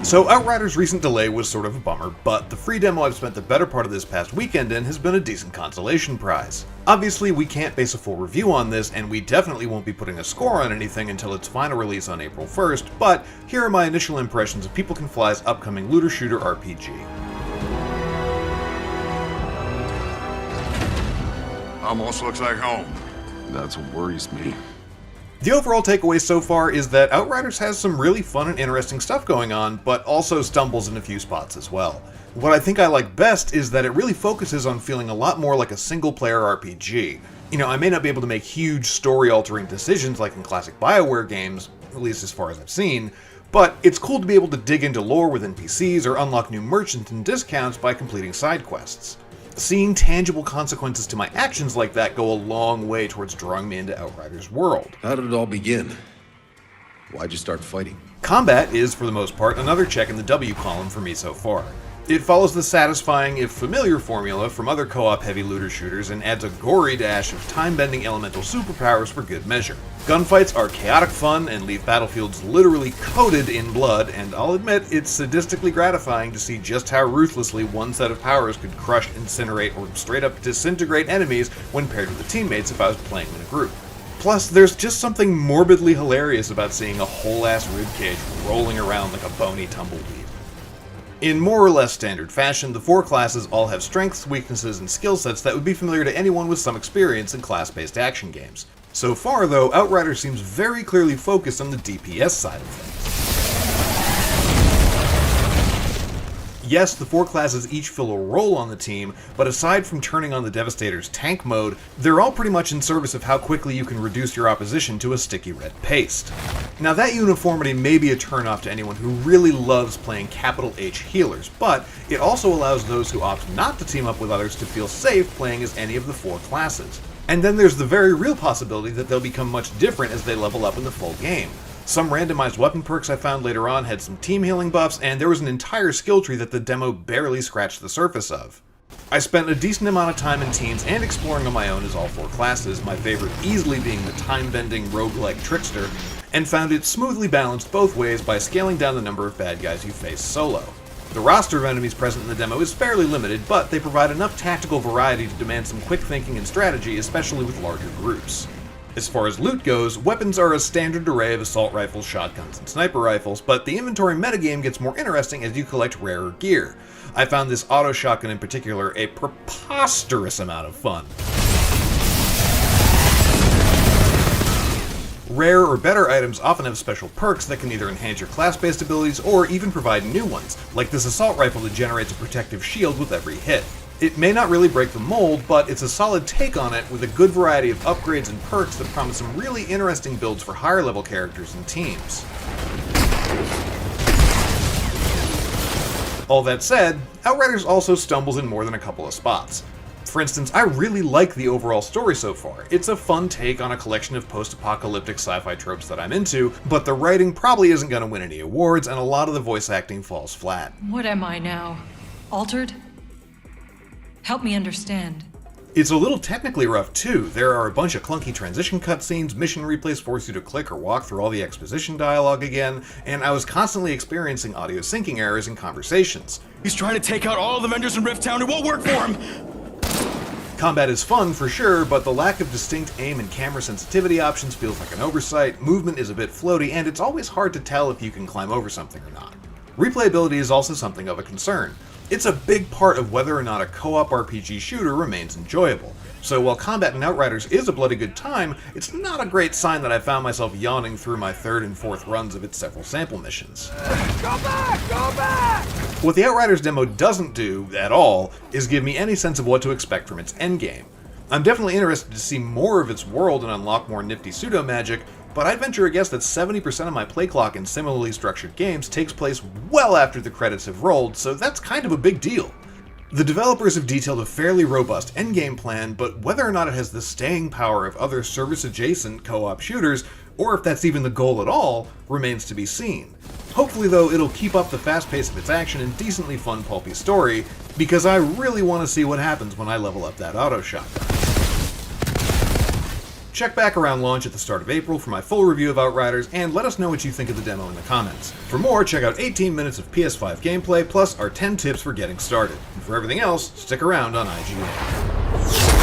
So Outriders' recent delay was sort of a bummer, but the free demo I've spent the better part of this past weekend in has been a decent consolation prize. Obviously, we can't base a full review on this, and we definitely won't be putting a score on anything until its final release on April 1st, but here are my initial impressions of People Can Fly's upcoming looter-shooter RPG. Almost looks like home. That's what worries me. The overall takeaway so far is that Outriders has some really fun and interesting stuff going on, but also stumbles in a few spots as well. What I think I like best is that it really focuses on feeling a lot more like a single-player RPG. You know, I may not be able to make huge story-altering decisions like in classic BioWare games, at least as far as I've seen, but it's cool to be able to dig into lore with NPCs or unlock new merchants and discounts by completing side quests. Seeing tangible consequences to my actions like that go a long way towards drawing me into Outriders' world. How did it all begin? Why'd you start fighting? Combat is, for the most part, another check in the W column for me so far. It follows the satisfying, if familiar, formula from other co-op heavy looter shooters and adds a gory dash of time-bending elemental superpowers for good measure. Gunfights are chaotic fun and leave battlefields literally coated in blood, and I'll admit it's sadistically gratifying to see just how ruthlessly one set of powers could crush, incinerate, or straight up disintegrate enemies when paired with the teammates if I was playing in a group. Plus, there's just something morbidly hilarious about seeing a whole-ass ribcage rolling around like a bony tumbleweed. In more or less standard fashion, the four classes all have strengths, weaknesses, and skill sets that would be familiar to anyone with some experience in class-based action games. So far, though, Outriders seems very clearly focused on the DPS side of things. Yes, the four classes each fill a role on the team, but aside from turning on the Devastator's tank mode, they're all pretty much in service of how quickly you can reduce your opposition to a sticky red paste. Now that uniformity may be a turnoff to anyone who really loves playing capital H healers, but it also allows those who opt not to team up with others to feel safe playing as any of the four classes. And then there's the very real possibility that they'll become much different as they level up in the full game. Some randomized weapon perks I found later on had some team healing buffs, and there was an entire skill tree that the demo barely scratched the surface of. I spent a decent amount of time in teams and exploring on my own as all four classes, my favorite easily being the time-bending roguelike trickster, and found it smoothly balanced both ways by scaling down the number of bad guys you face solo. The roster of enemies present in the demo is fairly limited, but they provide enough tactical variety to demand some quick thinking and strategy, especially with larger groups. As far as loot goes, weapons are a standard array of assault rifles, shotguns, and sniper rifles, but the inventory metagame gets more interesting as you collect rarer gear. I found this auto shotgun in particular a preposterous amount of fun. Rare or better items often have special perks that can either enhance your class-based abilities or even provide new ones, like this assault rifle that generates a protective shield with every hit. It may not really break the mold, but it's a solid take on it with a good variety of upgrades and perks that promise some really interesting builds for higher level characters and teams. All that said, Outriders also stumbles in more than a couple of spots. For instance, I really like the overall story so far. It's a fun take on a collection of post-apocalyptic sci-fi tropes that I'm into, but the writing probably isn't going to win any awards, and a lot of the voice acting falls flat. What am I now? Altered? Help me understand. It's a little technically rough too. There are a bunch of clunky transition cutscenes, mission replays force you to click or walk through all the exposition dialogue again, and I was constantly experiencing audio syncing errors in conversations. He's trying to take out all the vendors in Rift Town. It won't work for him! Combat is fun for sure, but the lack of distinct aim and camera sensitivity options feels like an oversight, movement is a bit floaty, and it's always hard to tell if you can climb over something or not. Replayability is also something of a concern. It's a big part of whether or not a co-op RPG shooter remains enjoyable. So while combat in Outriders is a bloody good time, it's not a great sign that I found myself yawning through my third and fourth runs of its several sample missions. Go back! Go back! What the Outriders demo doesn't do, at all, is give me any sense of what to expect from its endgame. I'm definitely interested to see more of its world and unlock more nifty pseudo-magic, but I'd venture a guess that 70% of my play clock in similarly structured games takes place well after the credits have rolled, so that's kind of a big deal. The developers have detailed a fairly robust endgame plan, but whether or not it has the staying power of other service-adjacent co-op shooters, or if that's even the goal at all, remains to be seen. Hopefully though, it'll keep up the fast pace of its action and decently fun pulpy story, because I really want to see what happens when I level up that auto shotgun. Check back around launch at the start of April for my full review of Outriders, and let us know what you think of the demo in the comments. For more, check out 18 minutes of PS5 gameplay, plus our 10 tips for getting started. And for everything else, stick around on IGN.